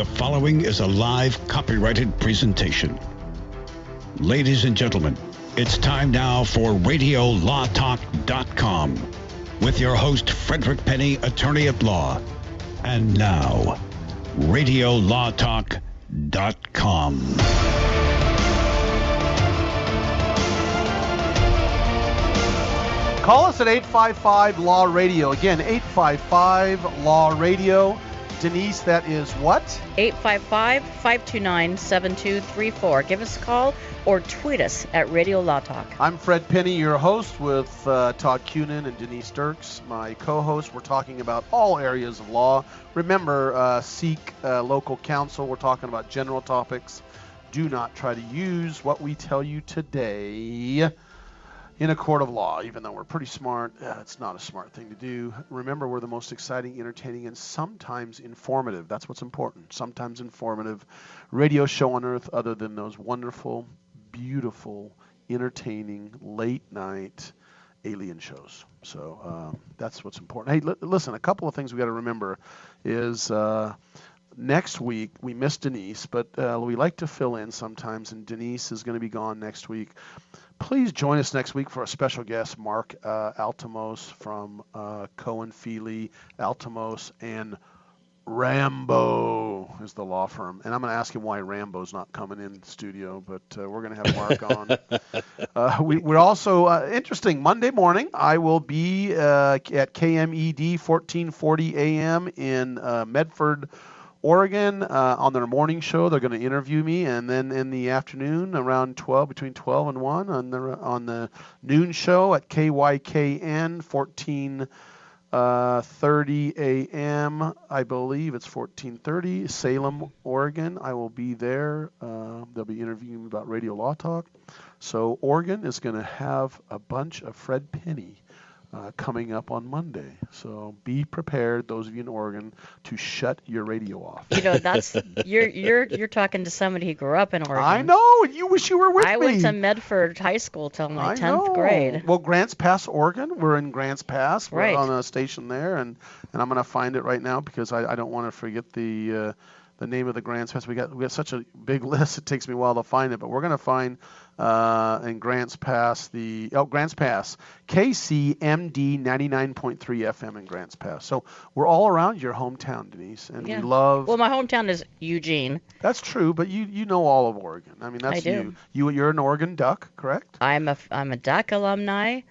The following is a live copyrighted presentation. Ladies and gentlemen, it's time now for RadioLawTalk.com with your host, Frederick Penney, attorney at law. And now, RadioLawTalk.com. Call us at 855-LAW-RADIO. Again, 855-LAW-RADIO. Denise, that is what? 855-529-7234. Give us a call or tweet us at Radio Law Talk. I'm Fred Penney, your host, with Todd Cunin and Denise Dirks, my co-host. We're talking about all areas of law. Remember, seek local counsel. We're talking about general topics. Do not try to use what we tell you today in a court of law. Even though we're pretty smart, it's not a smart thing to do. Remember, we're the most exciting, entertaining, and sometimes informative. That's what's important. Sometimes informative radio show on earth other than those wonderful, beautiful, entertaining, late-night alien shows. So that's what's important. Hey, listen, a couple of things we got to remember is next week, we miss Denise, but we like to fill in sometimes, and Denise is going to be gone next week. Please join us next week for a special guest, Mark Altomos from Cohen Feely, Altomos, and Rambo is the law firm. And I'm going to ask him why Rambo's not coming in the studio, but we're going to have Mark on. We're also, interesting, Monday morning, I will be at KMED 1440 AM in Medford, Oregon, on their morning show. They're going to interview me, and then in the afternoon, around 12, between 12 and 1, on the noon show at KYKN 1430 AM. I believe it's 1430, Salem, Oregon. I will be there. They'll be interviewing me about Radio Law Talk. So Oregon is going to have a bunch of Fred Penney coming up on Monday. So be prepared, those of you in Oregon, to shut your radio off. You know, that's you're talking to somebody who grew up in Oregon. I know, and you wish you were with me. I went to Medford High School till my 10th grade. Well, Grants Pass, Oregon. We're in Grants Pass. We're right on a station there, and I'm going to find it right now because I don't want to forget the name of the Grants Pass. We got such a big list. It takes me a while to find it, but we're going to find in Grants Pass Grants Pass, KCMD 99.3 FM in Grants Pass. So we're all around your hometown, Denise, and we love. Well, my hometown is Eugene. That's true, but you know all of Oregon. I mean, that's I do. You're an Oregon Duck, correct? I'm a Duck alumni,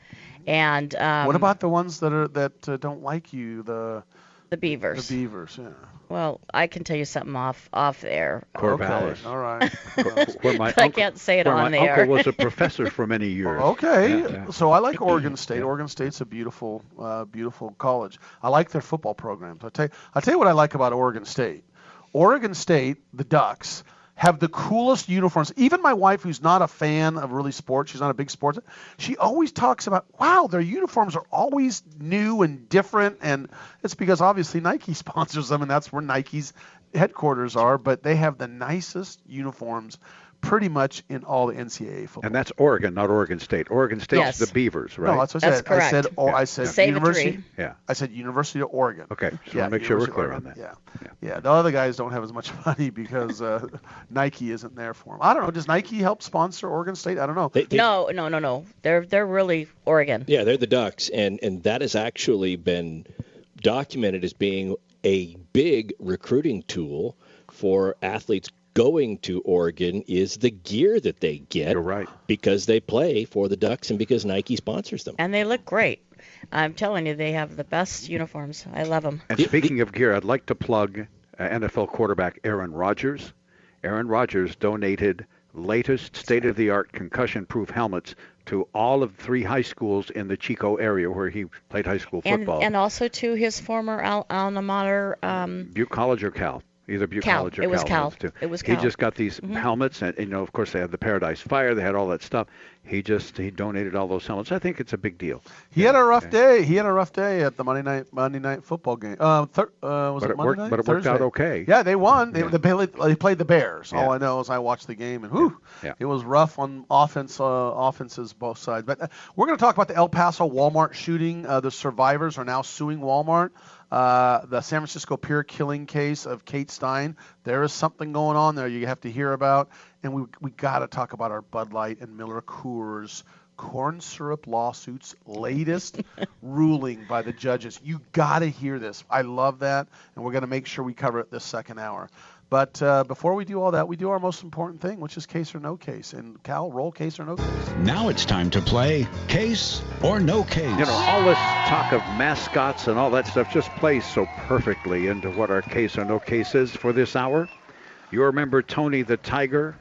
and what about the ones that don't like you? The Beavers. The Beavers, yeah. Well, I can tell you something off air. Corvallis. All right. I can't say it on the air. My uncle was a professor for many years. Okay. Yeah. So I like Oregon State. Yeah. Oregon State's a beautiful college. I like their football programs. I'll tell you what I like about Oregon State. Oregon State, the Ducks, have the coolest uniforms. Even my wife, who's not a fan of really sports, she's not a big sports, she always talks about, wow, their uniforms are always new and different. And it's because obviously Nike sponsors them, and that's where Nike's headquarters are. But they have the nicest uniforms pretty much in all the NCAA football. And that's Oregon, not Oregon State. Oregon State's the Beavers, right? No, that's what I said. Correct. I said Save University. Yeah. I said University of Oregon. Okay, so I want to make sure we're clear on that. Yeah. The other guys don't have as much money because Nike isn't there for them. I don't know. Does Nike help sponsor Oregon State? I don't know. No. They're really Oregon. Yeah, they're the Ducks, and that has actually been documented as being a big recruiting tool for athletes going to Oregon is the gear that they get. You're right. Because they play for the Ducks and because Nike sponsors them. And they look great. I'm telling you, they have the best uniforms. I love them. And speaking of gear, I'd like to plug NFL quarterback Aaron Rodgers. Aaron Rodgers donated latest state-of-the-art concussion-proof helmets to all of 3 high schools in the Chico area where he played high school football. And also to his former alma mater. Butte College or Cal? Either Butte College or Cal. Cal. It was Cal. He just got these helmets, and of course they had the Paradise Fire, they had all that stuff. he donated all those helmets. I think it's a big deal. He had a rough day. He had a rough day at the Monday night football game. Was it Monday night? But it worked Thursday. out okay. Yeah, they won. Yeah. They played the Bears. Yeah. All I know is I watched the game, and whew, Yeah. it was rough on offenses both sides. But we're going to talk about the El Paso Walmart shooting. The survivors are now suing Walmart. The San Francisco Pier killing case of Kate Stein. There is something going on there you have to hear about. And we got to talk about our Bud Light and Miller Coors corn syrup lawsuits, latest ruling by the judges. You got to hear this. I love that, and we're going to make sure we cover it this second hour. But before we do all that, we do our most important thing, which is case or no case. And Cal, roll case or no case. Now it's time to play Case or No Case. You know, all this talk of mascots and all that stuff just plays so perfectly into what our case or no case is for this hour. You remember Tony the Tiger,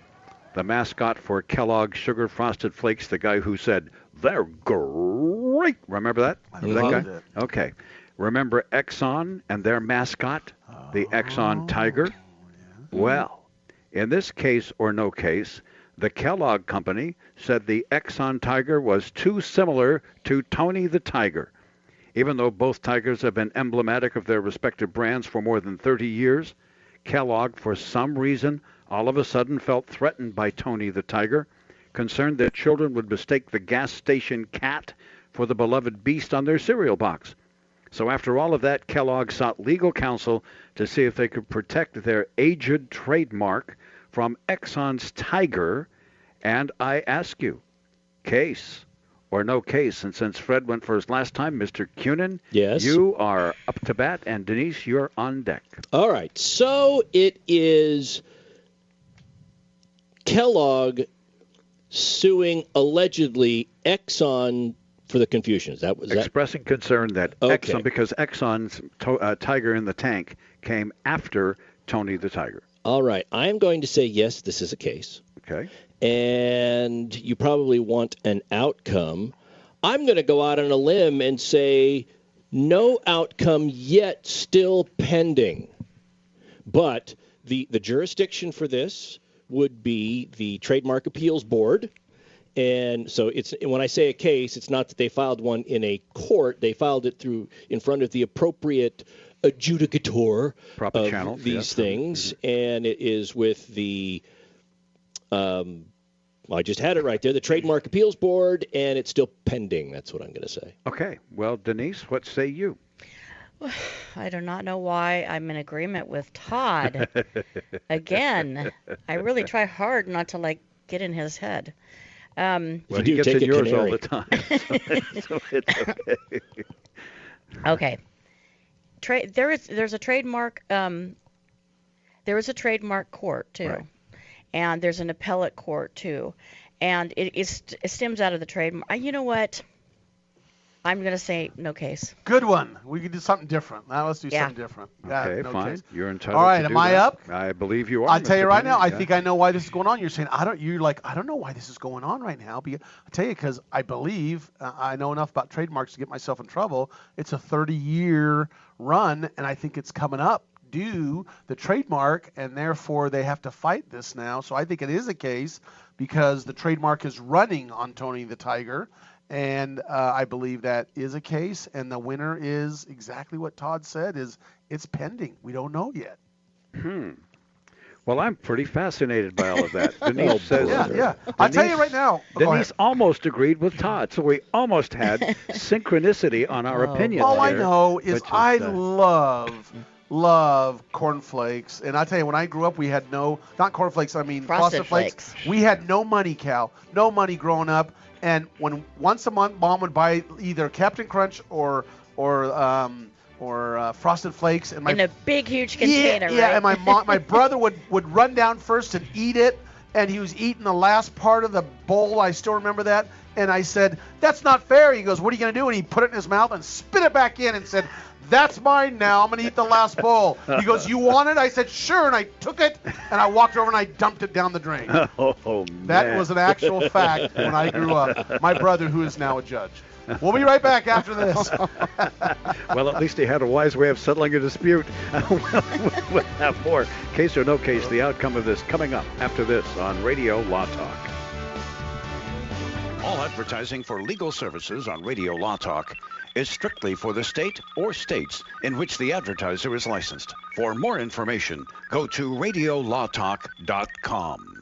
the mascot for Kellogg's Sugar Frosted Flakes, the guy who said, "They're great." Remember that? Remember that guy? it. Okay. Remember Exxon and their mascot, the Exxon Tiger? Well, in this case or no case, the Kellogg Company said the Exxon Tiger was too similar to Tony the Tiger. Even though both tigers have been emblematic of their respective brands for more than 30 years, Kellogg, for some reason, all of a sudden felt threatened by Tony the Tiger, concerned that children would mistake the gas station cat for the beloved beast on their cereal box. So after all of that, Kellogg sought legal counsel to see if they could protect their aged trademark from Exxon's Tiger. And I ask you, case or no case? And since Fred went first last time, Mr. Cunin, Yes. You are up to bat, and Denise, you're on deck. All right. So it is Kellogg suing allegedly Exxon for the confusion. Is that was that? Expressing concern that Okay. Exxon, because Exxon's Tiger in the Tank came after Tony the Tiger. All right. I'm going to say yes, this is a case. Okay. And you probably want an outcome. I'm going to go out on a limb and say no outcome yet, still pending. But the jurisdiction for this would be the Trademark Appeals Board. And so it's when I say a case, it's not that they filed one in a court. They filed it in front of the appropriate adjudicator Proper of channels, these yes. things. And it is with the I just had it right there, the Trademark Appeals Board, and it's still pending. That's what I'm going to say. Okay. Well, Denise, what say you? I do not know why I'm in agreement with Todd. Again, I really try hard not to get in his head. Well, You he do gets take in a yours canary. all the time, so it's okay. Okay. There's a trademark. There is a trademark court too, Right. and there's an appellate court too, and it stems out of the trademark. You know what? I'm gonna say no case. Good one. We could do something different. Now let's do Yeah. something different. Yeah, Okay, no fine. case. You're entitled All right, to am do I that. up? I believe you are. I'll tell you Mr. right now, I Penney. think I know why this is going on. You're saying, I don't know why this is going on right now. I'll tell you, because I believe I know enough about trademarks to get myself in trouble. It's a 30-year run, and I think it's coming up due the trademark, and therefore they have to fight this now. So I think it is a case because the trademark is running on Tony the Tiger. And I believe that is a case, and the winner is exactly what Todd said, is it's pending. We don't know yet. Well, I'm pretty fascinated by all of that. Denise says. Yeah. I'll tell you right now. Go ahead. Denise almost agreed with Todd, so we almost had synchronicity on our opinions. All I there, know is which I love cornflakes. And I tell you, when I grew up, we had not cornflakes, I mean Frosted Flakes. We had no money, Cal. No money growing up. And once a month, Mom would buy either Captain Crunch or Frosted Flakes, and In a big, huge container, yeah, right? and my brother would run down first and eat it, and he was eating the last part of the bowl. I still remember that. And I said, "That's not fair." He goes, "What are you going to do?" And he put it in his mouth and spit it back in and said, "That's mine now. I'm going to eat the last bowl." He goes, "You want it?" I said, "Sure." And I took it, and I walked over and I dumped it down the drain. Oh, man. That was an actual fact when I grew up. My brother, who is now a judge. We'll be right back after this. Well, at least he had a wise way of settling a dispute. We'll have more Case or No Case, the outcome of this, coming up after this on Radio Law Talk. All advertising for legal services on Radio Law Talk is strictly for the state or states in which the advertiser is licensed. For more information, go to radiolawtalk.com.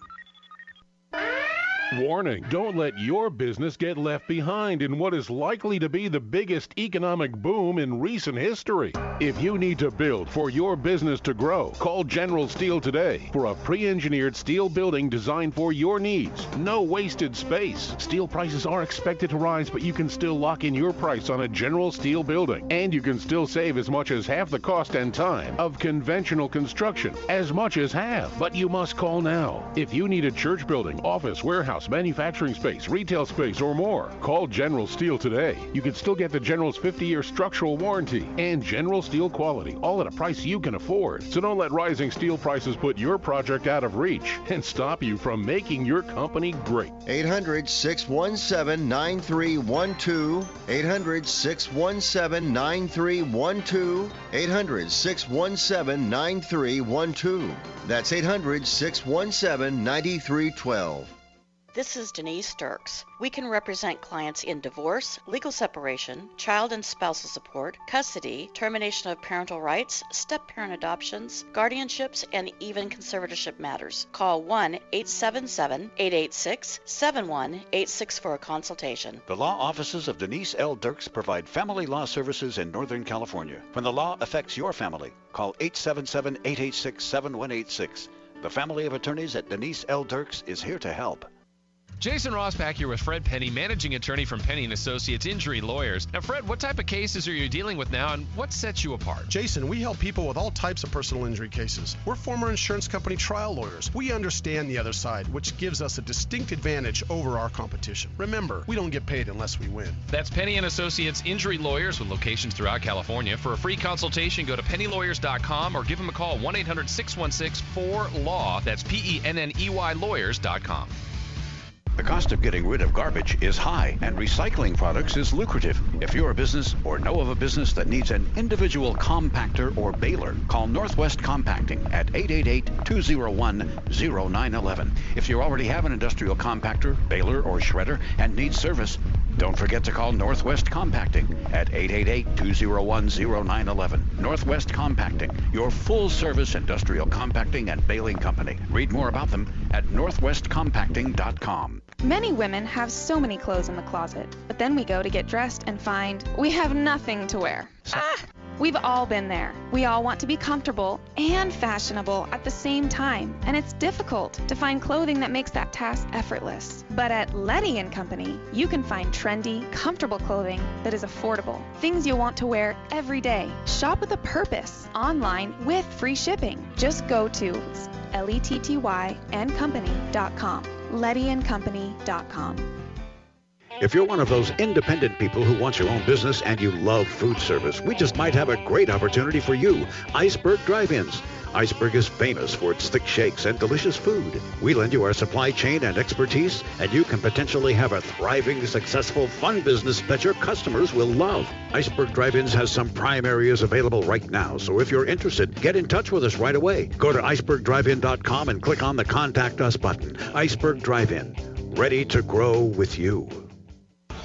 Warning, don't let your business get left behind in what is likely to be the biggest economic boom in recent history. If you need to build for your business to grow, call General Steel today for a pre-engineered steel building designed for your needs. No wasted space. Steel prices are expected to rise, but you can still lock in your price on a General Steel building. And you can still save as much as half the cost and time of conventional construction. As much as half. But you must call now. If you need a church building, office, warehouse, manufacturing space, retail space, or more, call General Steel today. You can still get the General's 50-year structural warranty and General Steel quality, all at a price you can afford. So don't let rising steel prices put your project out of reach and stop you from making your company great. 800-617-9312. 800-617-9312. 800-617-9312. That's 800-617-9312. This is Denise Dirks. We can represent clients in divorce, legal separation, child and spousal support, custody, termination of parental rights, step-parent adoptions, guardianships, and even conservatorship matters. Call 1-877-886-7186 for a consultation. The law offices of Denise L. Dirks provide family law services in Northern California. When the law affects your family, call 877-886-7186. The family of attorneys at Denise L. Dirks is here to help. Jason Ross back here with Fred Penney, managing attorney from Penney & Associates Injury Lawyers. Now, Fred, what type of cases are you dealing with now, and what sets you apart? Jason, we help people with all types of personal injury cases. We're former insurance company trial lawyers. We understand the other side, which gives us a distinct advantage over our competition. Remember, we don't get paid unless we win. That's Penney & Associates Injury Lawyers with locations throughout California. For a free consultation, go to pennylawyers.com or give them a call, 1-800-616-4LAW. That's PENNEY lawyers.com. The cost of getting rid of garbage is high, and recycling products is lucrative. If you're a business or know of a business that needs an individual compactor or baler, call Northwest Compacting at 888-201-0911. If you already have an industrial compactor, baler, or shredder and need service, don't forget to call Northwest Compacting at 888-201-0911. Northwest Compacting, your full-service industrial compacting and baling company. Read more about them at northwestcompacting.com. Many women have so many clothes in the closet, but then we go to get dressed and find we have nothing to wear. We've all been there. We all want to be comfortable and fashionable at the same time, and it's difficult to find clothing that makes that task effortless. But at Letty & Company, you can find trendy, comfortable clothing that is affordable. Things you'll want to wear every day. Shop with a purpose, online with free shipping. Just go to LETTYandcompany.com. LettyandCompany.com. If you're one of those independent people who wants your own business and you love food service, we just might have a great opportunity for you. Iceberg Drive-Ins. Iceberg is famous for its thick shakes and delicious food. We lend you our supply chain and expertise, and you can potentially have a thriving, successful, fun business that your customers will love. Iceberg Drive-Ins has some prime areas available right now, so if you're interested, get in touch with us right away. Go to icebergdrivein.com and click on the Contact Us button. Iceberg Drive-In, ready to grow with you.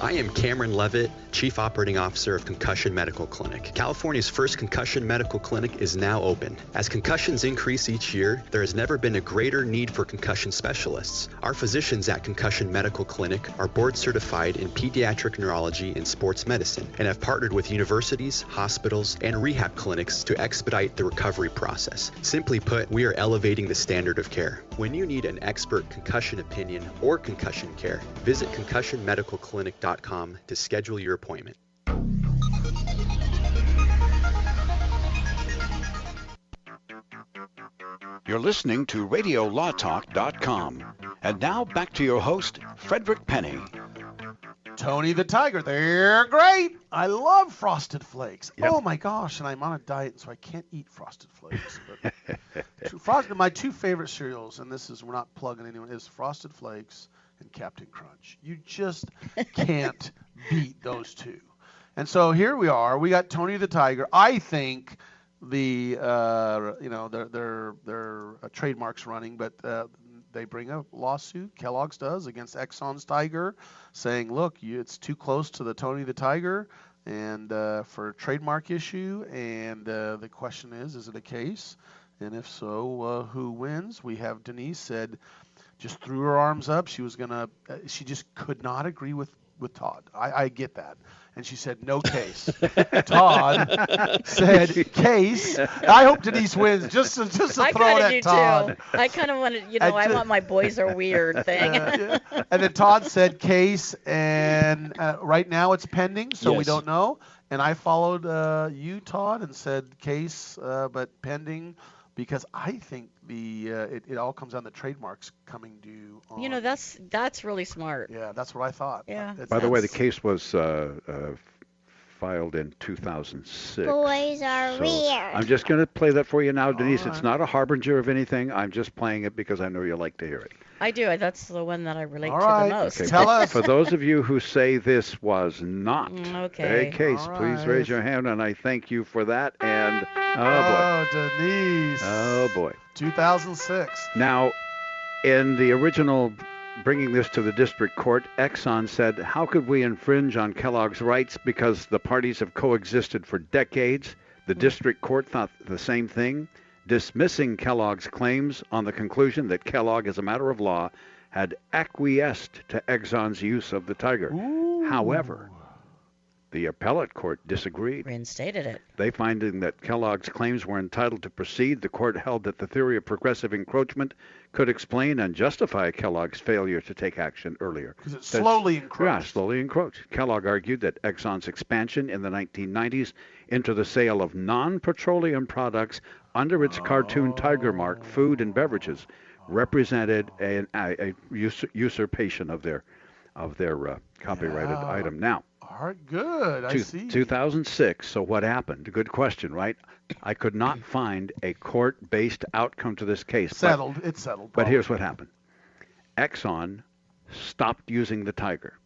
I am Cameron Levitt, Chief Operating Officer of Concussion Medical Clinic. California's first concussion medical clinic is now open. As concussions increase each year, there has never been a greater need for concussion specialists. Our physicians at Concussion Medical Clinic are board certified in pediatric neurology and sports medicine and have partnered with universities, hospitals, and rehab clinics to expedite the recovery process. Simply put, we are elevating the standard of care. When you need an expert concussion opinion or concussion care, visit concussionmedicalclinic.com to schedule your appointment. You're listening to RadioLawTalk.com. And now back to your host, Frederick Penney. Tony the Tiger, they're great. I love Frosted Flakes. Yep. Oh my gosh, and I'm on a diet, so I can't eat Frosted Flakes. But my two favorite cereals, and this is, we're not plugging anyone, is Frosted Flakes and Captain Crunch. You just can't beat those two. And so here we are. We got Tony the Tiger. I think their trademarks running, but they bring a lawsuit, Kellogg's does, against Exxon's Tiger, saying, look, it's too close to the Tony the Tiger, and for a trademark issue. And the question is it a case? And if so, who wins? We have Denise said, just threw her arms up. She was gonna. She just could not agree with Todd. I get that. And she said, no case. Todd said, case. I hope Denise wins, just to throw it at Todd. Too. I kind of wanted, I want my boys are weird thing. Yeah. And then Todd said case, and right now it's pending, so we don't know. And I followed you, Todd, and said case, but pending, because I think it all comes down to trademarks coming due on. That's really smart. Yeah, that's what I thought. Yeah. By the way, the case was filed in 2006. Boys are weird. I'm just going to play that for you now, Denise. All right. It's not a harbinger of anything. I'm just playing it because I know you like to hear it. I do. That's the one that I relate All to right. the most. Okay. Tell us. For those of you who say this was not a case, All please right. raise your hand, and I thank you for that. And oh boy, Denise. oh boy. 2006. Now, in the original bringing this to the district court, Exxon said, how could we infringe on Kellogg's rights because the parties have coexisted for decades? The district court thought the same thing, dismissing Kellogg's claims on the conclusion that Kellogg, as a matter of law, had acquiesced to Exxon's use of the Tiger. Ooh. However, the appellate court disagreed. Reinstated it. They finding that Kellogg's claims were entitled to proceed, the court held that the theory of progressive encroachment could explain and justify Kellogg's failure to take action earlier. Because it slowly encroached. Yeah, slowly encroached. Kellogg argued that Exxon's expansion in the 1990s into the sale of non-petroleum products under its cartoon tiger mark, food and beverages, represented a usurpation of their copyrighted item. Now, all right, good. I see. 2006. So what happened? Good question, right? I could not find a court-based outcome to this case. Settled. It's settled. But here's what happened. Exxon stopped using the Tiger.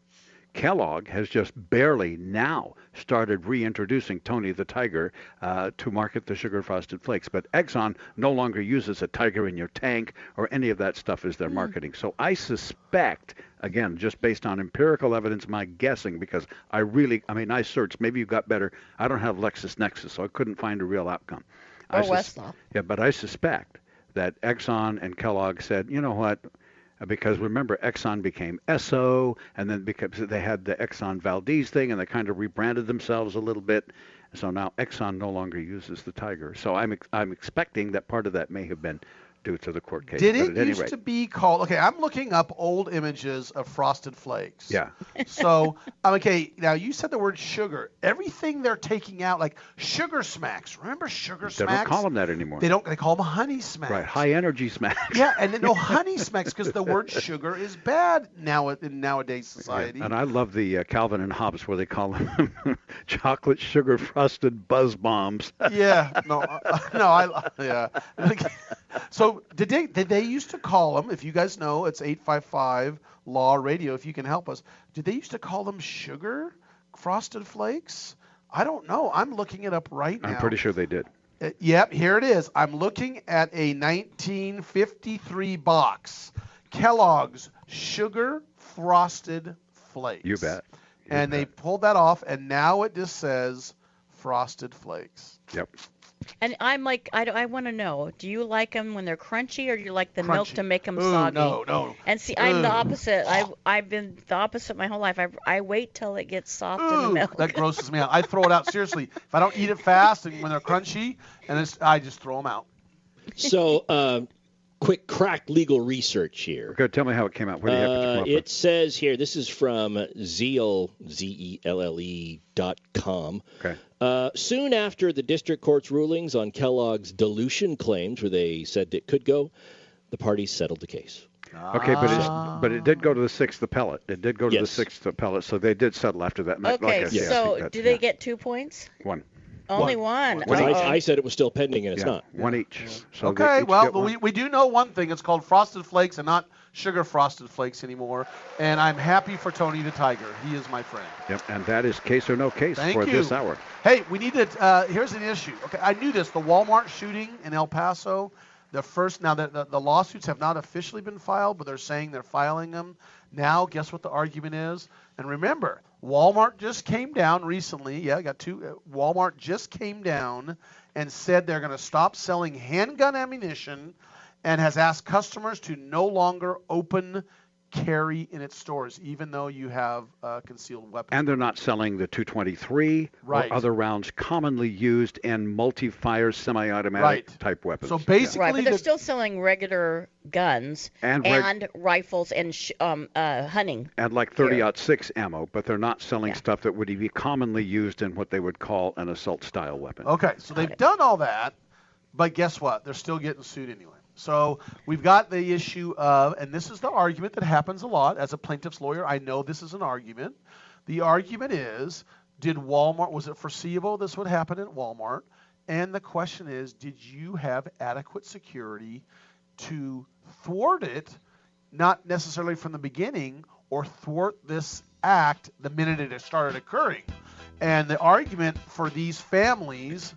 Kellogg has just barely now started reintroducing Tony the Tiger to market the sugar frosted flakes. But Exxon no longer uses a tiger in your tank or any of that stuff as their marketing. So I suspect, again, just based on empirical evidence, my guessing, because I searched. Maybe you got better. I don't have LexisNexis, so I couldn't find a real outcome. Or Westlaw. Yeah, but I suspect that Exxon and Kellogg said, you know what? Because remember, Exxon became Esso, and then because they had the Exxon Valdez thing, and they kind of rebranded themselves a little bit. So now Exxon no longer uses the Tiger. So I'm expecting that part of that may have been due to the court case. Did it used to be called? Okay, I'm looking up old images of Frosted Flakes. Yeah. So okay, now you said the word sugar. Everything they're taking out, like Sugar Smacks. Remember Sugar Smacks? They don't call them that anymore. They call them Honey Smacks. Right, high energy smacks. Yeah, and then no Honey Smacks because the word sugar is bad now in nowadays society. Yeah, and I love the Calvin and Hobbes where they call them chocolate sugar frosted buzz bombs. Yeah. Yeah. So did they used to call them, if you guys know, it's 855 Law Radio, if you can help us. Did they used to call them sugar frosted flakes? I don't know. I'm looking it up right now. I'm pretty sure they did. Yep, here it is. I'm looking at a 1953 box. Kellogg's Sugar Frosted Flakes. You bet. They pulled that off, and now it just says Frosted Flakes. Yep. And I'm like, I want to know, do you like them when they're crunchy, or do you like the milk Crunchy. to make them Ooh, soggy? No. And see, I'm the opposite. I've been the opposite my whole life. I wait till it gets soft in the milk. That grosses me out. I throw it out, seriously. If I don't eat it fast and when they're crunchy, I just throw them out. So, quick crack legal research here. Okay, tell me how it came out. What do you have to come up with? It says here, this is from Zeal, ZELLE.com. Okay. Soon after the district court's rulings on Kellogg's dilution claims, where they said it could go, the parties settled the case. Okay, but it did go to the sixth appellate. It did go to the sixth appellate, so they did settle after that. Okay, so do they get 2 points? One. Only one. I said it was still pending, and it's not. One each. So okay, we do know one thing. It's called Frosted Flakes and not Sugar Frosted Flakes anymore. And I'm happy for Tony the Tiger. He is my friend. Yep, and that is case or no case for this hour. Hey, we need to, here's an issue. Okay, I knew this. The Walmart shooting in El Paso, Now the lawsuits have not officially been filed, but they're saying they're filing them. Now, guess what the argument is? And remember, Walmart just came down recently. Yeah, I got two. Walmart just came down and said they're going to stop selling handgun ammunition and has asked customers to no longer open carry in its stores, even though you have concealed weapons. And they're not selling the 223 right. or other rounds commonly used in multi-fire semi-automatic type weapons. So basically, right, but they're still selling regular guns and rifles and hunting. And like 30-06 ammo, but they're not selling stuff that would be commonly used in what they would call an assault-style weapon. Okay, so they've done all that, but guess what? They're still getting sued anyway. So we've got the issue of, and this is the argument that happens a lot. As a plaintiff's lawyer, I know this is an argument. The argument is, was it foreseeable this would happen at Walmart? And the question is, did you have adequate security to thwart it, not necessarily from the beginning, or thwart this act the minute it started occurring? And the argument for these families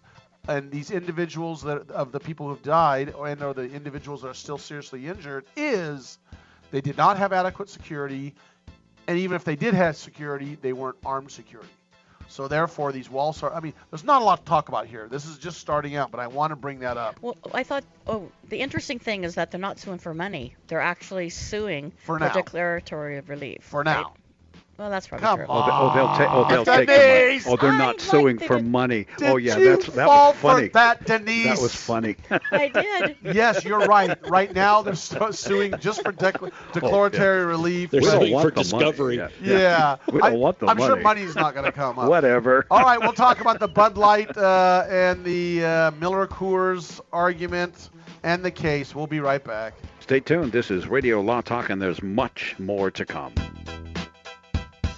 and these individuals of the people who've died or the individuals that are still seriously injured is they did not have adequate security, and even if they did have security, they weren't armed security. So therefore, these walls are, there's not a lot to talk about here. This is just starting out, but I want to bring that up. Well, I thought, the interesting thing is that they're not suing for money. They're actually suing for declaratory relief. For now. Right? Well, that's probably true. They'll take the money. They're not suing for money. That was funny. Denise? That was funny. I did. Yes, you're right. Right now, they're suing just for declaratory relief. They're suing for discovery. Yeah. We don't want the money. I'm sure money's not going to come up. Whatever. All right, we'll talk about the Bud Light and the Miller Coors argument and the case. We'll be right back. Stay tuned. This is Radio Law Talk, and there's much more to come.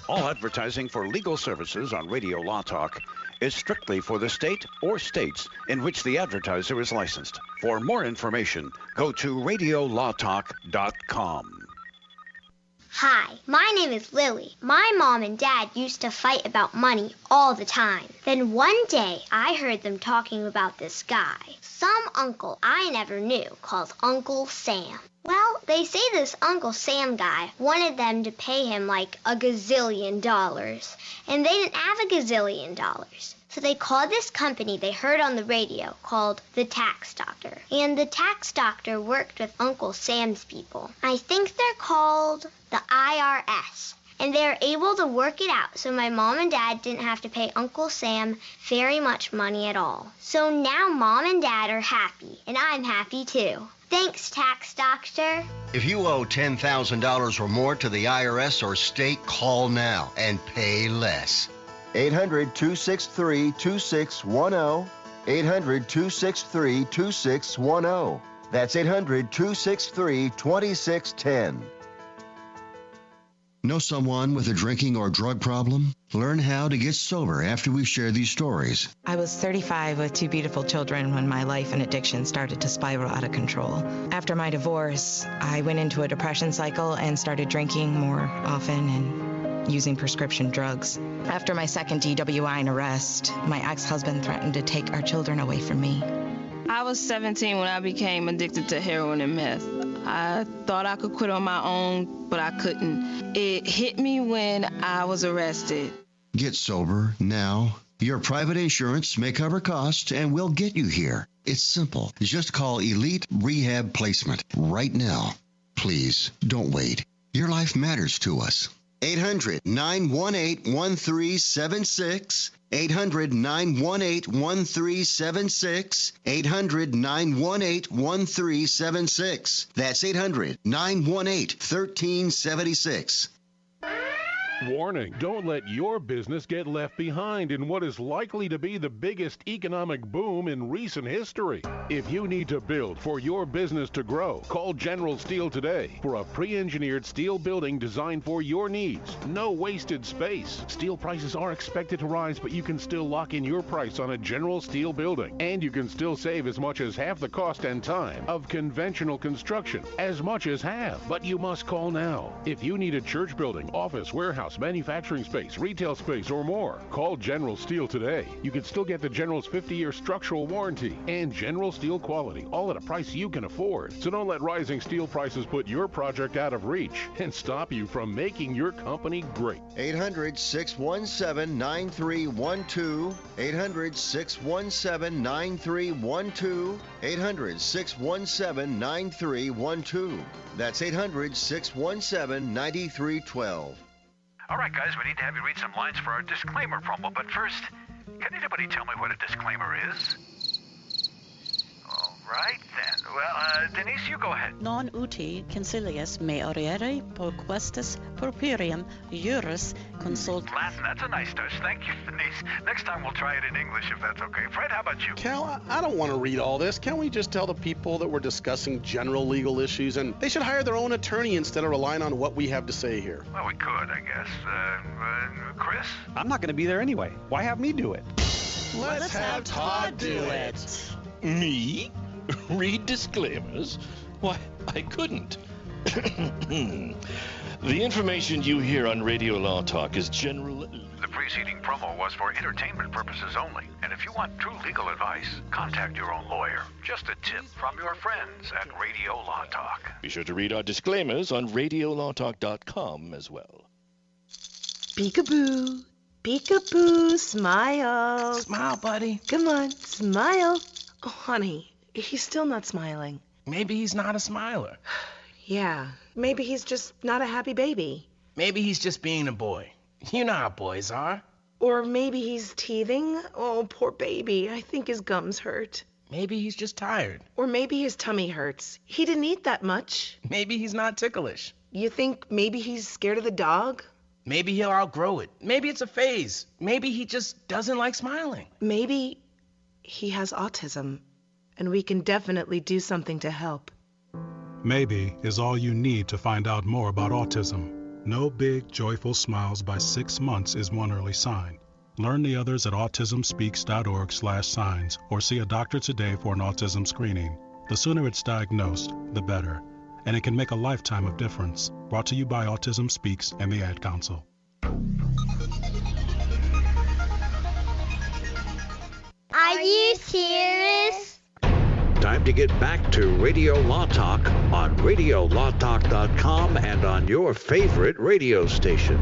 All advertising for legal services on Radio Law Talk is strictly for the state or states in which the advertiser is licensed. For more information, go to radiolawtalk.com. Hi, my name is Lily. My mom and dad used to fight about money all the time. Then one day, I heard them talking about this guy, some uncle I never knew, called Uncle Sam. Well, they say this Uncle Sam guy wanted them to pay him like $1 gazillion, and they didn't have $1 gazillion. So they called this company they heard on the radio called the Tax Doctor. And the Tax Doctor worked with Uncle Sam's people. I think they're called the IRS. And they were able to work it out so my mom and dad didn't have to pay Uncle Sam very much money at all. So now mom and dad are happy, and I'm happy too. Thanks, Tax Doctor. If you owe $10,000 or more to the IRS or state, call now and pay less. 800-263-2610. 800-263-2610. That's 800-263-2610. Know someone with a drinking or drug problem? Learn how to get sober after we share these stories. I was 35 with 2 beautiful children when my life and addiction started to spiral out of control. After my divorce, I went into a depression cycle and started drinking more often and using prescription drugs. After my second DWI and arrest, my ex-husband threatened to take our children away from me. I was 17 when I became addicted to heroin and meth. I thought I could quit on my own, but I couldn't. It hit me when I was arrested. Get sober now. Your private insurance may cover costs and we'll get you here. It's simple. Just call Elite Rehab Placement right now. Please, don't wait. Your life matters to us. 800-918-1376. 800-918-1376. 800-918-1376. That's 800-918-1376. Warning, don't let your business get left behind in what is likely to be the biggest economic boom in recent history. If you need to build for your business to grow, call General Steel today for a pre-engineered steel building designed for your needs. No wasted space. Steel prices are expected to rise, but you can still lock in your price on a General Steel building. And you can still save as much as half the cost and time of conventional construction. As much as half. But you must call now. If you need a church building, office, warehouse, warehouse, manufacturing space, retail space, or more. Call General Steel today. You can still get the General's 50-year structural warranty and General Steel quality, all at a price you can afford. So don't let rising steel prices put your project out of reach and stop you from making your company great. 800-617-9312. 800-617-9312. 800-617-9312. That's 800-617-9312. All right, guys, we need to have you read some lines for our disclaimer promo. But first, can anybody tell me what a disclaimer is? All right, then. Well, Denise, you go ahead. Non uti concilius me auriere proquestis purpurium juris consult. Latin, that's a nice touch. Thank you, Denise. Next time we'll try it in English if that's okay. Fred, how about you? Cal, I don't want to read all this. Can't we just tell the people that we're discussing general legal issues and they should hire their own attorney instead of relying on what we have to say here? Well, we could, I guess. Chris? I'm not going to be there anyway. Why have me do it? Let's have Todd do it. Me? Read disclaimers? Why, I couldn't. The information you hear on Radio Law Talk is general. The preceding promo was for entertainment purposes only. And if you want true legal advice, contact your own lawyer. Just a tip from your friends at Radio Law Talk. Be sure to read our disclaimers on radiolawtalk.com as well. Peekaboo. Peekaboo. Smile. Smile, buddy. Come on. Smile. Oh, honey, he's still not smiling. Maybe he's not a smiler. Yeah, maybe he's just not a happy baby. Maybe he's just being a boy. You know how boys are. Or maybe he's teething. Oh, poor baby. I think his gums hurt. Maybe he's just tired. Or maybe his tummy hurts. He didn't eat that much. Maybe he's not ticklish. You think maybe he's scared of the dog? Maybe he'll outgrow it. Maybe it's a phase. Maybe he just doesn't like smiling. Maybe he has autism, and we can definitely do something to help. Maybe is all you need to find out more about autism. No big, joyful smiles by 6 months is one early sign. Learn the others at autismspeaks.org/signs or see a doctor today for an autism screening. The sooner it's diagnosed, the better. And it can make a lifetime of difference. Brought to you by Autism Speaks and the Ad Council. Are you serious? Time to get back to Radio Law Talk on radiolawtalk.com and on your favorite radio station.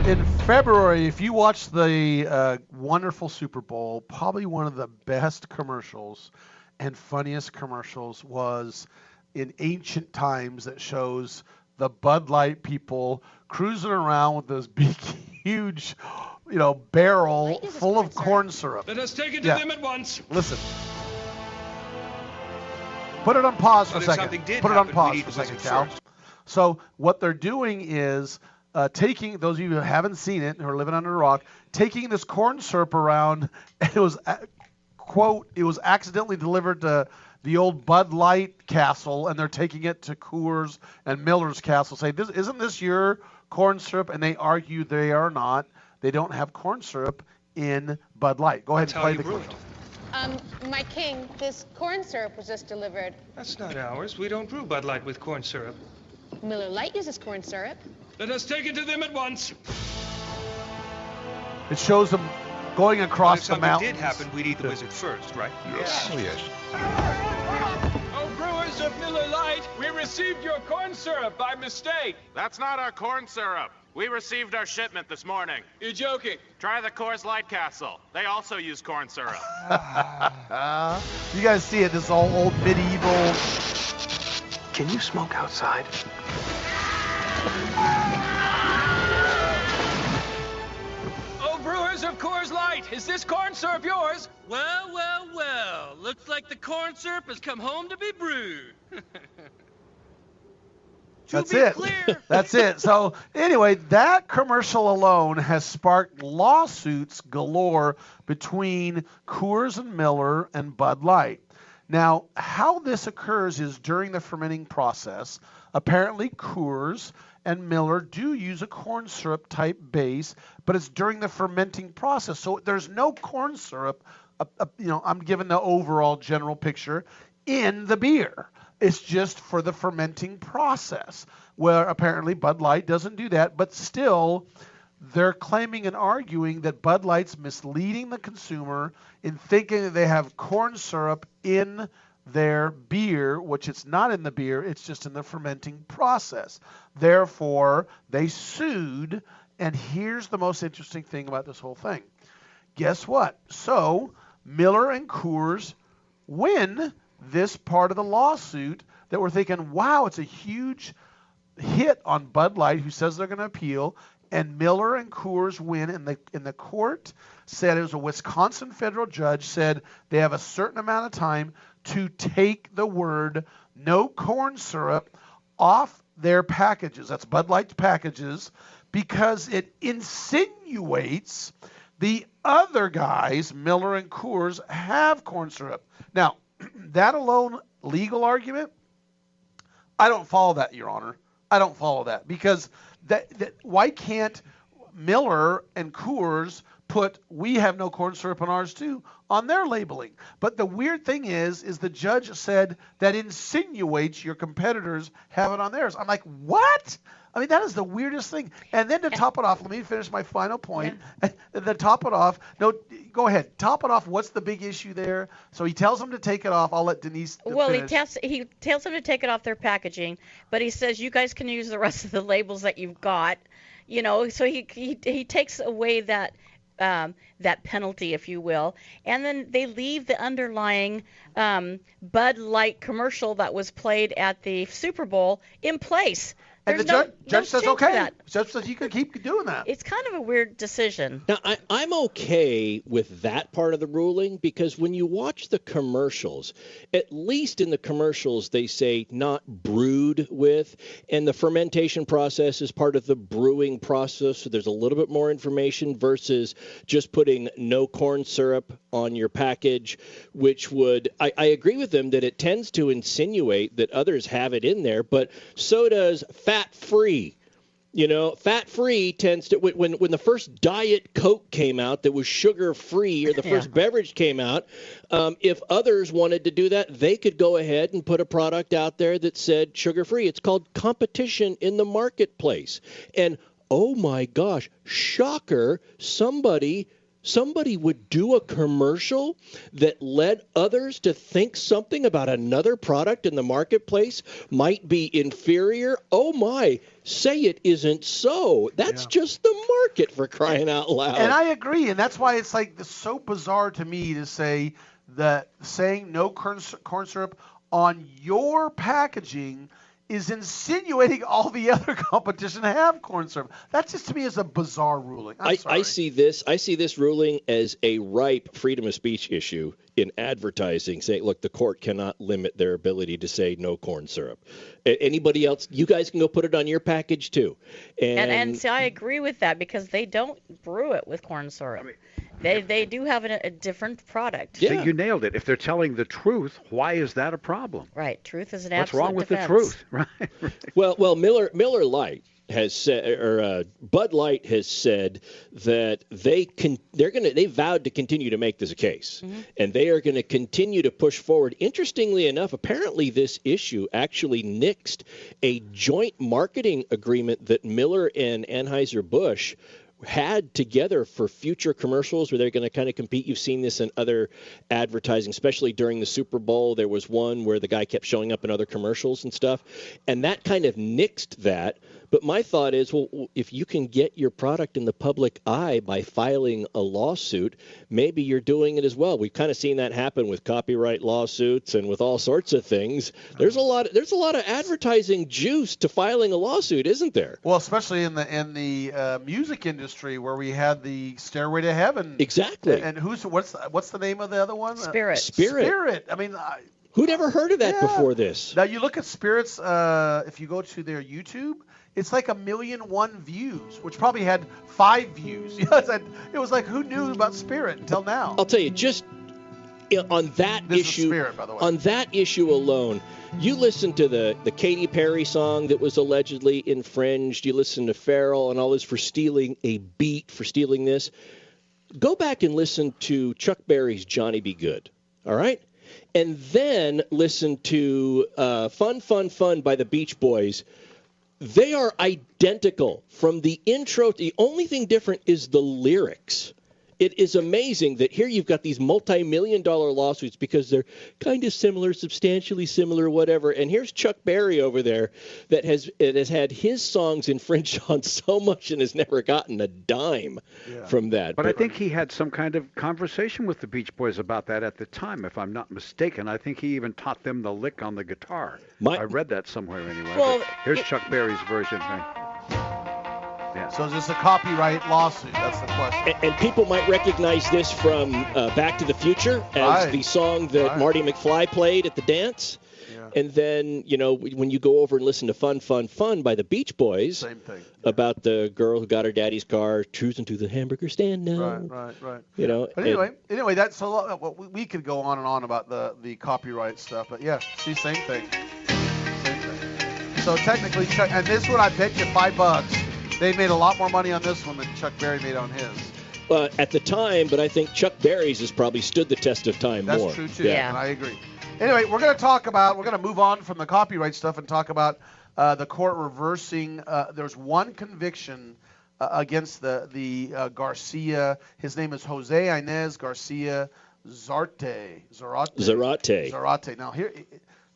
In February, if you watch the wonderful Super Bowl, probably one of the best commercials and funniest commercials was in ancient times that shows the Bud Light people cruising around with this big, huge, barrel full of corn syrup. Let us take it to them at once. Listen. Put it on pause for a second. Put it on pause for a second, Cal. So what they're doing is taking, those of you who haven't seen it, who are living under a rock, taking this corn syrup around, and it was, quote, it was accidentally delivered to the old Bud Light castle, and they're taking it to Coors and Miller's castle, saying, isn't this your corn syrup? And they argue they are not. They don't have corn syrup in Bud Light. Go ahead and play the clip. My king, this corn syrup was just delivered. That's not ours. We don't brew Bud Light with corn syrup. Miller Lite uses corn syrup. Let us take it to them at once. It shows them going across the mountains. If something did happen, we'd eat the wizard first, right? Yes. Oh, yes. Oh, brewers of Miller Lite, we received your corn syrup by mistake. That's not our corn syrup. We received our shipment this morning. You're joking. Try the Coors Light Castle. They also use corn syrup. You guys see it, this all old medieval. Can you smoke outside? Oh, brewers of Coors Light, is this corn syrup yours? Well, well, well. Looks like the corn syrup has come home to be brewed. That's it. That's it. So anyway, that commercial alone has sparked lawsuits galore between Coors and Miller and Bud Light. Now, how this occurs is during the fermenting process. Apparently, Coors and Miller do use a corn syrup type base, but it's during the fermenting process. So there's no corn syrup, I'm giving the overall general picture, in the beer. It's just for the fermenting process, where apparently Bud Light doesn't do that, but still they're claiming and arguing that Bud Light's misleading the consumer in thinking that they have corn syrup in their beer, which it's not in the beer, it's just in the fermenting process. Therefore, they sued, and here's the most interesting thing about this whole thing. Guess what? So, Miller and Coors win this part of the lawsuit that we're thinking, wow, it's a huge hit on Bud Light, who says they're going to appeal, and Miller and Coors win, in the court said, it was a Wisconsin federal judge, said they have a certain amount of time to take the word no corn syrup off their packages. That's Bud Light's packages, because it insinuates the other guys, Miller and Coors, have corn syrup. Now, that alone, legal argument, I don't follow that, Your Honor. I don't follow that, because why can't Miller and Coors put "we have no corn syrup in ours too" on their labeling? But the weird thing is the judge said that insinuates your competitors have it on theirs. I'm like, what? I mean, that is the weirdest thing. And then to top it off, let me finish my final point. Yeah. To top it off, no, go ahead. Top it off. What's the big issue there? So he tells them to take it off. I'll let Denise finish. He tells them to take it off their packaging, but he says you guys can use the rest of the labels that you've got. You know, so he takes away that penalty, if you will, and then they leave the underlying Bud Light commercial that was played at the Super Bowl in place. And the judge says, okay. The judge says you can keep doing that. It's kind of a weird decision. Now, I'm okay with that part of the ruling, because when you watch the commercials, at least in the commercials, they say not brewed with, and the fermentation process is part of the brewing process, so there's a little bit more information versus just putting no corn syrup on your package, which would, I agree with them that it tends to insinuate that others have it in there, but so does fat-free. You know, fat-free tends to, when the first Diet Coke came out that was sugar-free, or the first beverage came out, if others wanted to do that, they could go ahead and put a product out there that said sugar-free. It's called competition in the marketplace. And, oh my gosh, shocker, somebody would do a commercial that led others to think something about another product in the marketplace might be inferior. Oh my, say it isn't so. That's just the market, for crying out loud. And I agree, and that's why it's like so bizarre to me to say that saying no corn syrup on your packaging is insinuating all the other competition have corn syrup. That just to me is a bizarre ruling. I see this ruling as a ripe freedom of speech issue in advertising, saying, look, the court cannot limit their ability to say no corn syrup. Anybody else, you guys can go put it on your package too. And see, I agree with that, because they don't brew it with corn syrup. They do have a different product. Yeah. So you nailed it. If they're telling the truth, why is that a problem? Right. Truth is an What's absolute wrong with defense. the truth? Right. Well, Miller Lite has said, or Bud Light has said that they vowed to continue to make this a case, and they are going to continue to push forward. Interestingly enough, apparently this issue actually nixed a joint marketing agreement that Miller and Anheuser-Busch had together for future commercials where they're going to kind of compete. You've seen this in other advertising, especially during the Super Bowl. There was one where the guy kept showing up in other commercials and stuff, and that kind of nixed that. But my thought is, well, if you can get your product in the public eye by filing a lawsuit, maybe you're doing it as well. We've kind of seen that happen with copyright lawsuits and with all sorts of things. There's a lot of advertising juice to filing a lawsuit, isn't there? Well, especially in the music industry, where we had the Stairway to Heaven. Exactly. And what's the name of the other one? Spirit. I mean, who'd ever heard of that before this? Now you look at Spirit's. If you go to their YouTube, it's like 1,000,001 views, which probably had 5 views. It was like, who knew about Spirit until now? I'll tell you, just on that issue, Spirit, by the way. On that issue alone, you listen to the Katy Perry song that was allegedly infringed. You listen to Pharrell and all this for stealing a beat, for stealing this. Go back and listen to Chuck Berry's Johnny Be Good. All right. and then listen to Fun, Fun, Fun by the Beach Boys, they are identical from the intro. The only thing different is the lyrics. It is amazing that here you've got these multi-million-dollar lawsuits because they're kind of similar, substantially similar, whatever. And here's Chuck Berry over there that has had his songs infringed on so much and has never gotten a dime from that. But I think he had some kind of conversation with the Beach Boys about that at the time, if I'm not mistaken. I think he even taught them the lick on the guitar. I read that somewhere anyway. Well, here's Chuck Berry's version. Right? Yeah. So is this a copyright lawsuit? That's the question. And people might recognize this from Back to the Future as the song that Marty McFly played at the dance. Yeah. And then, when you go over and listen to Fun, Fun, Fun by the Beach Boys, same thing. About the girl who got her daddy's car, cruising to the hamburger stand now. Right. But anyway, that's a lot. Well, we could go on and on about the copyright stuff, but yeah, see, same thing. So technically, and this one, I bet you $5. They made a lot more money on this one than Chuck Berry made on his. At the time, but I think Chuck Berry's has probably stood the test of time more. That's true, too, and I agree. Anyway, we're going to move on from the copyright stuff and talk about the court reversing. There's one conviction against the Garcia. His name is Jose Inez Garcia Zarate. Now, here,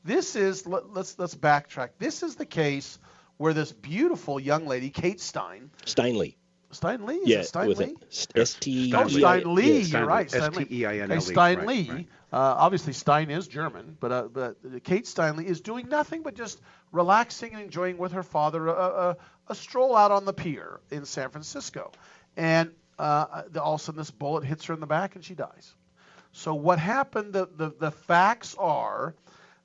this is, let's backtrack. This is the case where this beautiful young lady, Kate Steinle. Steinle? Yeah, Steinle? S-T... Oh, Steinle. You're right. S-T-E-I-N-L-E. Steinle. Right. Obviously, Stein is German, but Kate Steinle is doing nothing but just relaxing and enjoying with her father a stroll out on the pier in San Francisco. And all of a sudden, this bullet hits her in the back, and she dies. So what happened, the facts are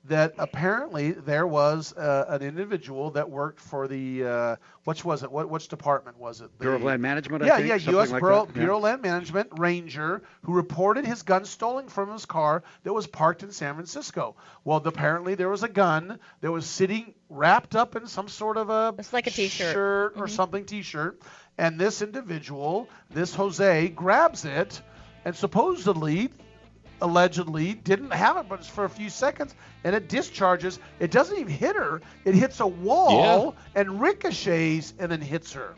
that apparently there was an individual that worked for the which was it? Which department was it? Bureau of Land Management. I think? U.S. Bureau of Land Management ranger who reported his gun stolen from his car that was parked in San Francisco. Well, apparently there was a gun that was sitting wrapped up in some sort of it's like a T-shirt shirt or something T-shirt, and this individual, this Jose, grabs it and allegedly didn't have it but it's for a few seconds, and it discharges. It doesn't even hit her. It hits a wall and ricochets and then hits her.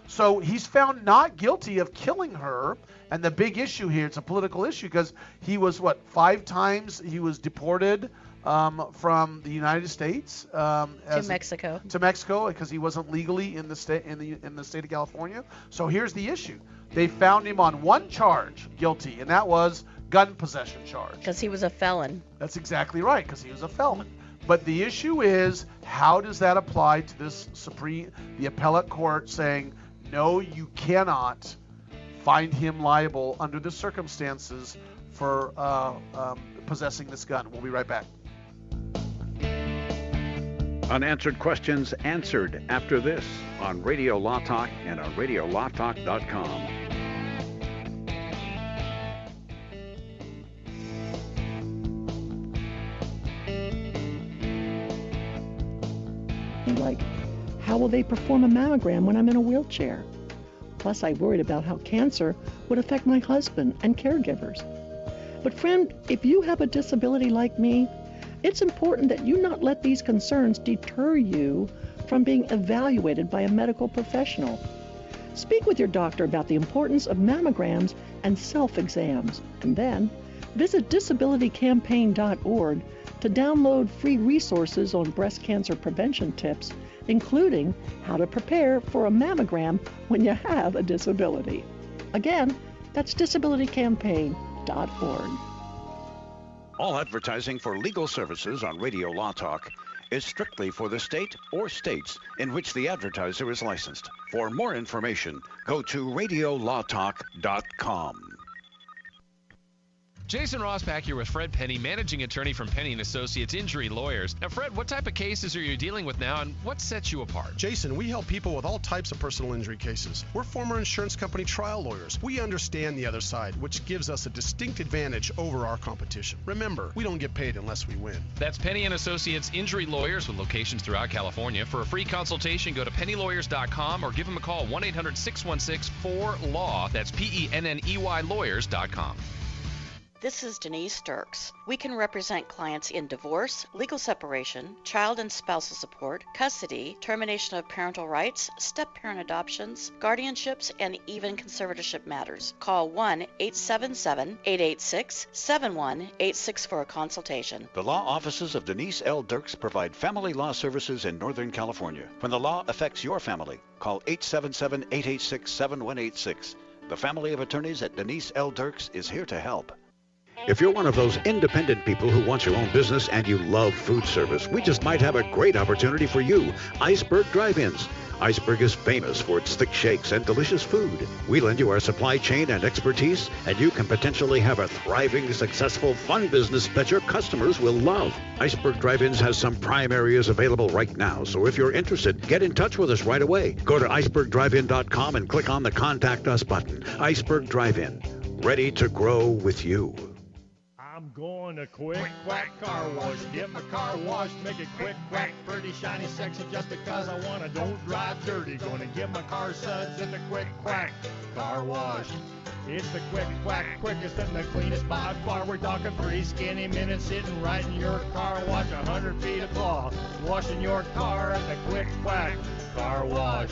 So he's found not guilty of killing her. And the big issue here, it's a political issue because he was 5 times he was deported from the United States to Mexico because he wasn't legally in the state in the state of California. So here's the issue: they found him on one charge guilty, and that was gun possession charge. Because he was a felon. That's exactly right, because he was a felon. But the issue is, how does that apply to the appellate court saying, no, you cannot find him liable under the circumstances for possessing this gun? We'll be right back. Unanswered questions answered after this on Radio Law Talk and on RadioLawTalk.com. Like, how will they perform a mammogram when I'm in a wheelchair? Plus, I worried about how cancer would affect my husband and caregivers. But friend, if you have a disability like me, it's important that you not let these concerns deter you from being evaluated by a medical professional. Speak with your doctor about the importance of mammograms and self-exams, and then visit disabilitycampaign.org to download free resources on breast cancer prevention tips, including how to prepare for a mammogram when you have a disability. Again, that's disabilitycampaign.org. All advertising for legal services on Radio Law Talk is strictly for the state or states in which the advertiser is licensed. For more information, go to radiolawtalk.com. Jason Ross back here with Fred Penney, managing attorney from Penney & Associates Injury Lawyers. Now, Fred, what type of cases are you dealing with now, and what sets you apart? Jason, we help people with all types of personal injury cases. We're former insurance company trial lawyers. We understand the other side, which gives us a distinct advantage over our competition. Remember, we don't get paid unless we win. That's Penney & Associates Injury Lawyers with locations throughout California. For a free consultation, go to pennylawyers.com or give them a call, 1-800-616-4LAW. That's PENNEY lawyers.com. This is Denise Dirks. We can represent clients in divorce, legal separation, child and spousal support, custody, termination of parental rights, step-parent adoptions, guardianships, and even conservatorship matters. Call 1-877-886-7186 for a consultation. The law offices of Denise L. Dirks provide family law services in Northern California. When the law affects your family, call 877-886-7186. The family of attorneys at Denise L. Dirks is here to help. If you're one of those independent people who wants your own business and you love food service, we just might have a great opportunity for you. Iceberg Drive-Ins. Iceberg is famous for its thick shakes and delicious food. We lend you our supply chain and expertise, and you can potentially have a thriving, successful, fun business that your customers will love. Iceberg Drive-Ins has some prime areas available right now, so if you're interested, get in touch with us right away. Go to icebergdrivein.com and click on the Contact Us button. Iceberg Drive-In, ready to grow with you. I'm going to Quick Quack Car Wash. Get my car washed, make it quick, quack, pretty, shiny, sexy, just because I want to. Don't drive dirty. Going to get my car suds at the Quick Quack Car Wash. It's the Quick Quack, quickest and the cleanest by far. We're talking 3 skinny minutes sitting right in your car wash. 100 feet of cloth, washing your car at the Quick Quack Car Wash.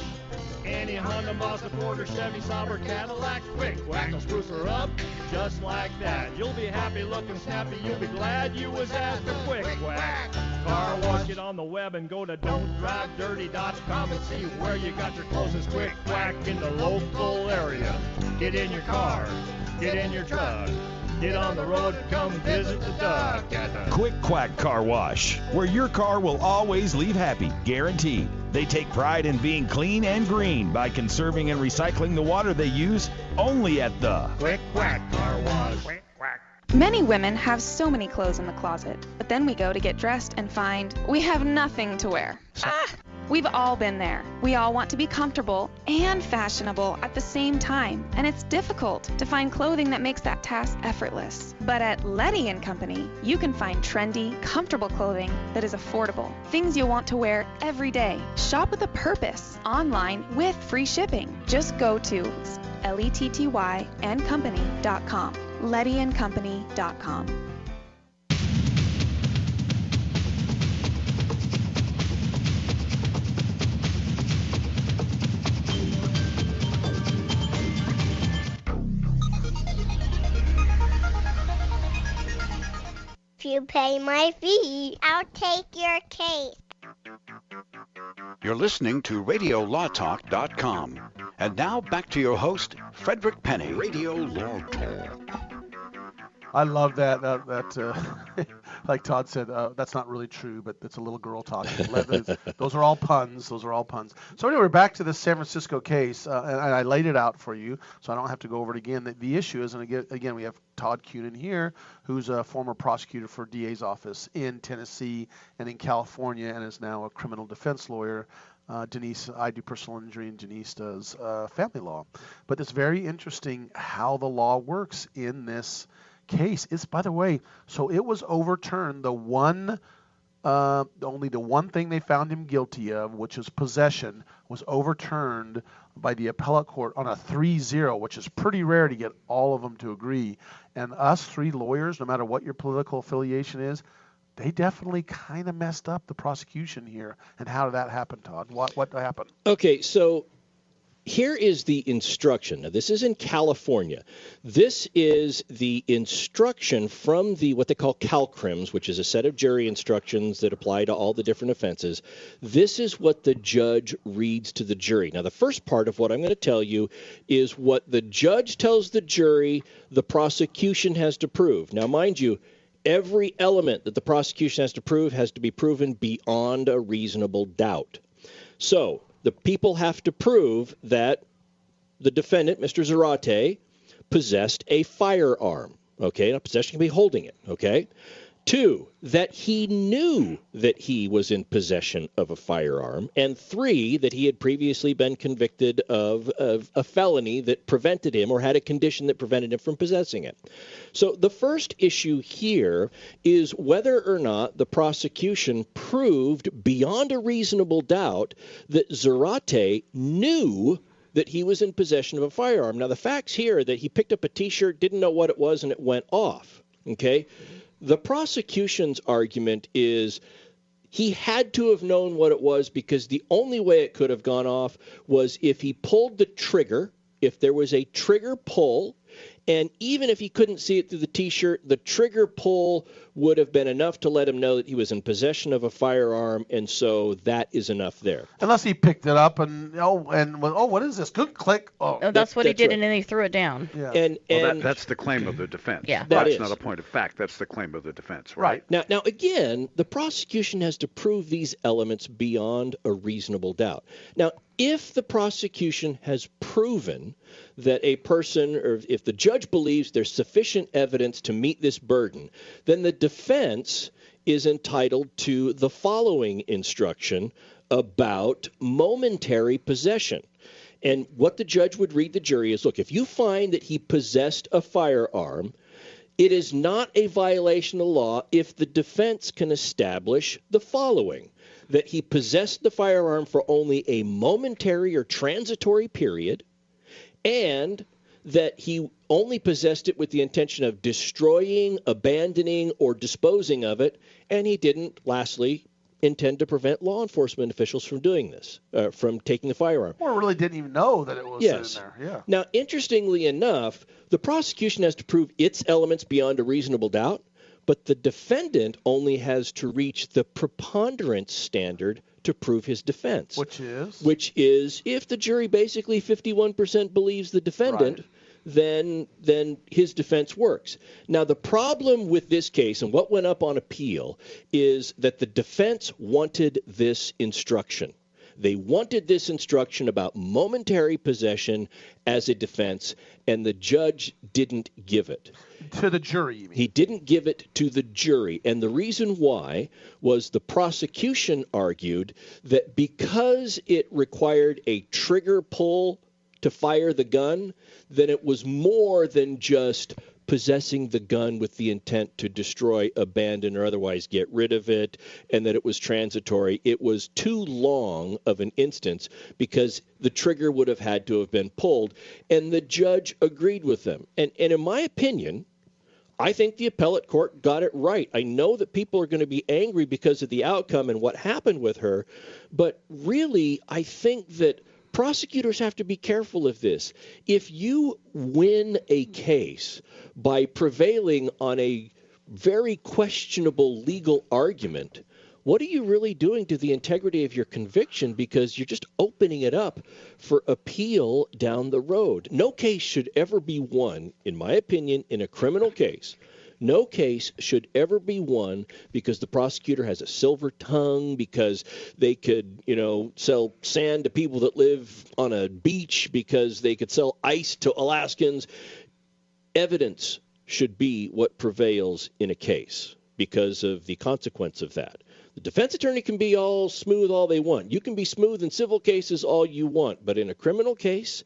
Any Honda, Mazda, Ford, or Chevy, Saab, or Cadillac, Quick Quack will spruce her up just like that. You'll be happy looking snappy. You'll be glad you was at the Quick Quack Car Wash. Get on the web and go to don'tdrivedirty.com and see where you got your closest Quick Quack in the local area. Get in your car, get in your truck, get on the road, come visit the duck at the Quick Quack Car Wash, where your car will always leave happy, guaranteed. They take pride in being clean and green by conserving and recycling the water they use, only at the Quick Quack Car Wash. Quick Quack. Many women have so many clothes in the closet, but then we go to get dressed and find we have nothing to wear. We've all been there. We all want to be comfortable and fashionable at the same time, and it's difficult to find clothing that makes that task effortless. But at Letty & Company, you can find trendy, comfortable clothing that is affordable, things you'll want to wear every day. Shop with a purpose, online with free shipping. Just go to LettyandCompany.com, LettyandCompany.com. If you pay my fee, I'll take your case. You're listening to RadioLawTalk.com. And now back to your host, Frederick Penney. Radio Law Talk. I love that. Like Todd said, that's not really true, but it's a little girl talking. Those are all puns. So anyway, we're back to the San Francisco case, and I laid it out for you, so I don't have to go over it again. The issue is, and again, we have Todd Cunin here, who's a former prosecutor for DA's office in Tennessee and in California, and is now a criminal defense lawyer. Denise, I do personal injury, and Denise does family law. But it's very interesting how the law works in this case. It's, by the way, so it was overturned. Only the one thing they found him guilty of, which is possession, was overturned by the appellate court on a 3-0, which is pretty rare to get all of them to agree. And us 3 lawyers, no matter what your political affiliation is, they definitely kind of messed up the prosecution here. And how did that happen, Todd? What happened? Okay, so here is the instruction. Now, this is in California. This is the instruction from the what they call CalCrims, which is a set of jury instructions that apply to all the different offenses. This is what the judge reads to the jury. Now, the first part of what I'm going to tell you is what the judge tells the jury the prosecution has to prove. Now, mind you, every element that the prosecution has to prove has to be proven beyond a reasonable doubt. So the people have to prove that the defendant, Mr. Zarate, possessed a firearm. Okay, now possession can be holding it. Okay. 2, that he knew that he was in possession of a firearm. And 3, that he had previously been convicted of a felony that prevented him or had a condition that prevented him from possessing it. So the first issue here is whether or not the prosecution proved beyond a reasonable doubt that Zarate knew that he was in possession of a firearm. Now, the facts here are that he picked up a T-shirt, didn't know what it was, and it went off. Okay? The prosecution's argument is he had to have known what it was because the only way it could have gone off was if he pulled the trigger, if there was a trigger pull, and even if he couldn't see it through the T-shirt, the trigger pull would have been enough to let him know that he was in possession of a firearm, and so that is enough there. Unless he picked it up and what is this? Good click. Oh, that's what he did, right. and then he threw it down. Yeah. And that's the claim of the defense. Yeah. That's not a point of fact. That's the claim of the defense, right? Now, again, the prosecution has to prove these elements beyond a reasonable doubt. Now, if the prosecution has proven that a person, or if the judge believes there's sufficient evidence to meet this burden, then the defense is entitled to the following instruction about momentary possession. And what the judge would read the jury is, look, if you find that he possessed a firearm, it is not a violation of law if the defense can establish the following: that he possessed the firearm for only a momentary or transitory period, and that he only possessed it with the intention of destroying, abandoning, or disposing of it, and he didn't, lastly, intend to prevent law enforcement officials from doing this, from taking the firearm. Or really didn't even know that it was in there. Yeah. Now, interestingly enough, the prosecution has to prove its elements beyond a reasonable doubt, but the defendant only has to reach the preponderance standard to prove his defense. Which is? Which is, if the jury basically 51% believes the defendant, then his defense works. Now, the problem with this case and what went up on appeal is that the defense wanted this instruction. They wanted this instruction about momentary possession as a defense, and the judge didn't give it. To the jury, you mean? He didn't give it to the jury. And the reason why was the prosecution argued that because it required a trigger pull to fire the gun, then it was more than just possessing the gun with the intent to destroy, abandon, or otherwise get rid of it, and that it was transitory. It was too long of an instance because the trigger would have had to have been pulled, and the judge agreed with them. And in my opinion, I think the appellate court got it right. I know that people are going to be angry because of the outcome and what happened with her, but really, I think that prosecutors have to be careful of this. If you win a case by prevailing on a very questionable legal argument, what are you really doing to the integrity of your conviction? Because you're just opening it up for appeal down the road. No case should ever be won, in my opinion, in a criminal case. No case should ever be won because the prosecutor has a silver tongue, because they could, sell sand to people that live on a beach, because they could sell ice to Alaskans. Evidence should be what prevails in a case because of the consequence of that. The defense attorney can be all smooth all they want. You can be smooth in civil cases all you want, but in a criminal case,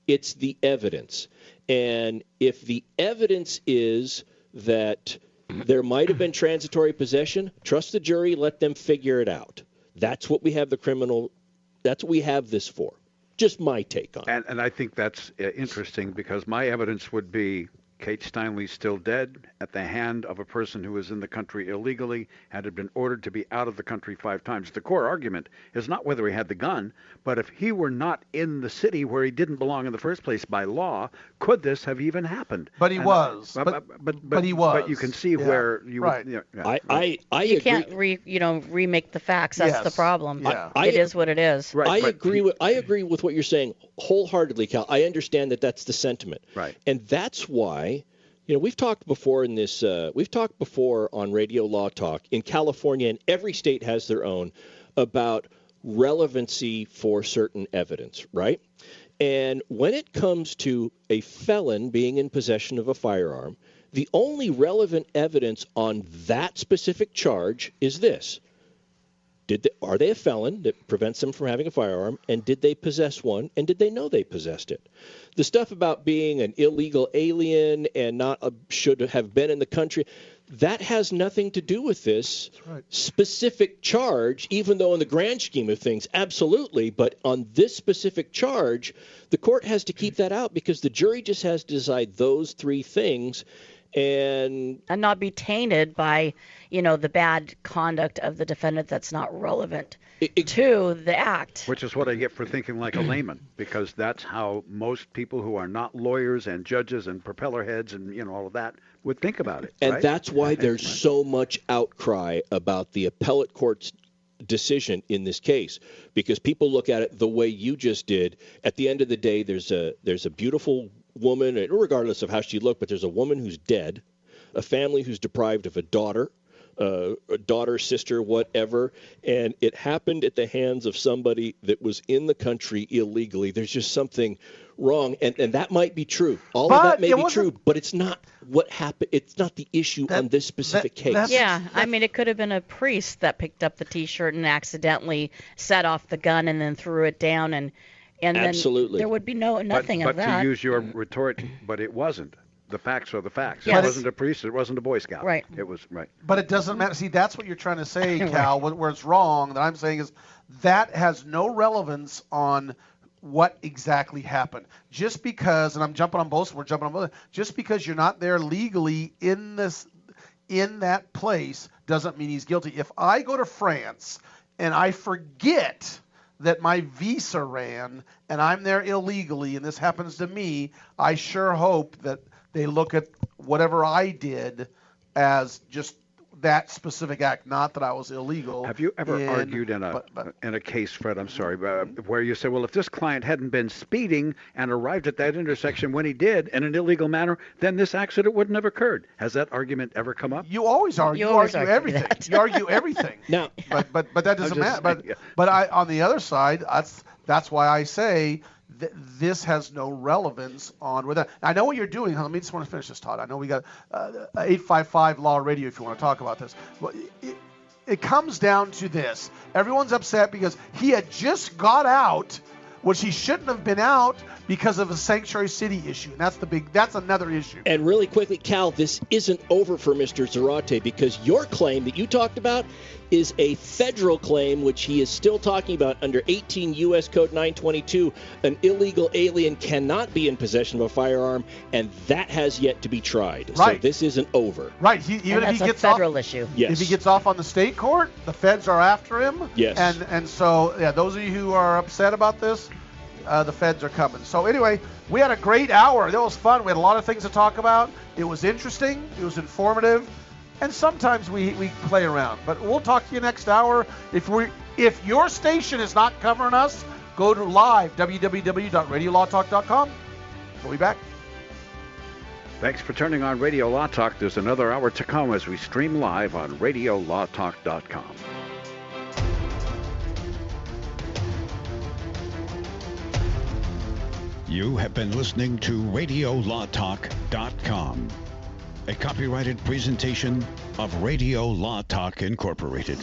it's the evidence. And if the evidence is that there might have been transitory possession, trust the jury, let them figure it out. That's what we have that's what we have this for. Just my take on it. And I think that's interesting because my evidence would be Kate Steinle's still dead at the hand of a person who was in the country illegally and had been ordered to be out of the country 5 times. The core argument is not whether he had the gun, but if he were not in the city where he didn't belong in the first place by law, could this have even happened? But he was. But he was. But you can see where you right. would. I you agree. Can't remake the facts. That's the problem. Yeah. It is what it is. Right, I agree with what you're saying wholeheartedly, Cal. I understand that that's the sentiment. Right. And that's why, we've talked before on Radio Law Talk in California, and every state has their own, about relevancy for certain evidence, right? And when it comes to a felon being in possession of a firearm, the only relevant evidence on that specific charge is this. Are they a felon that prevents them from having a firearm, and did they possess one, and did they know they possessed it? The stuff about being an illegal alien and not should have been in the country, that has nothing to do with this specific charge, even though in the grand scheme of things, absolutely. But on this specific charge, the court has to keep that out because the jury just has to decide those three things and not be tainted by, the bad conduct of the defendant that's not relevant to the act. Which is what I get for thinking like a layman, because that's how most people who are not lawyers and judges and propeller heads and all of that would think about it. And right? that's why there's so much outcry about the appellate court's decision in this case, because people look at it the way you just did. At the end of the day, there's a beautiful woman, regardless of how she looked, but there's a woman who's dead, a family who's deprived of a daughter, sister, whatever, and it happened at the hands of somebody that was in the country illegally. There's just something wrong, and that might be true. All of that may be true, but it's not what happened. It's not the issue on this specific case. Yeah, I mean, it could have been a priest that picked up the T-shirt and accidentally set off the gun and then threw it down, and Absolutely. Then there would be nothing of that. But to use your retort, but it wasn't. The facts are the facts. Yes. It wasn't a priest. It wasn't a Boy Scout. Right. It was right. But it doesn't matter. See, that's what you're trying to say, Cal. Where it's wrong, that I'm saying is that has no relevance on what exactly happened. Just because, and I'm jumping on both. We're jumping on both. Just because you're not there legally in that place doesn't mean he's guilty. If I go to France and I forget that my visa ran and I'm there illegally and this happens to me, I sure hope that they look at whatever I did as just that specific act, not that I was illegal. Have you ever argued in a case, Fred, I'm sorry, where you say, well, if this client hadn't been speeding and arrived at that intersection when he did in an illegal manner, then this accident wouldn't have occurred. Has that argument ever come up? You always argue. You argue everything. You argue everything. Now, but that doesn't matter. But on the other side, that's why I say this has no relevance on whether. I know what you're doing. Let me just want to finish this, Todd. I know we got 855 Law Radio if you want to talk about this. But it comes down to this. Everyone's upset because he had just got out, which he shouldn't have been out because of a sanctuary city issue. And that's another issue. And really quickly, Cal, this isn't over for Mr. Zarate because your claim that you talked about is a federal claim, which he is still talking about under 18 U.S. Code 922. An illegal alien cannot be in possession of a firearm, and that has yet to be tried. Right. So this isn't over. Right. Even if he gets a federal issue. Yes. If he gets off on the state court, the feds are after him. Yes. And so, those of you who are upset about this, the feds are coming. So anyway, we had a great hour. That was fun. We had a lot of things to talk about. It was interesting. It was informative. And sometimes we play around. But we'll talk to you next hour. If your station is not covering us, go to live, www.radiolawtalk.com. We'll be back. Thanks for turning on Radio Law Talk. There's another hour to come as we stream live on radiolawtalk.com. You have been listening to radiolawtalk.com, a copyrighted presentation of Radio Law Talk Incorporated.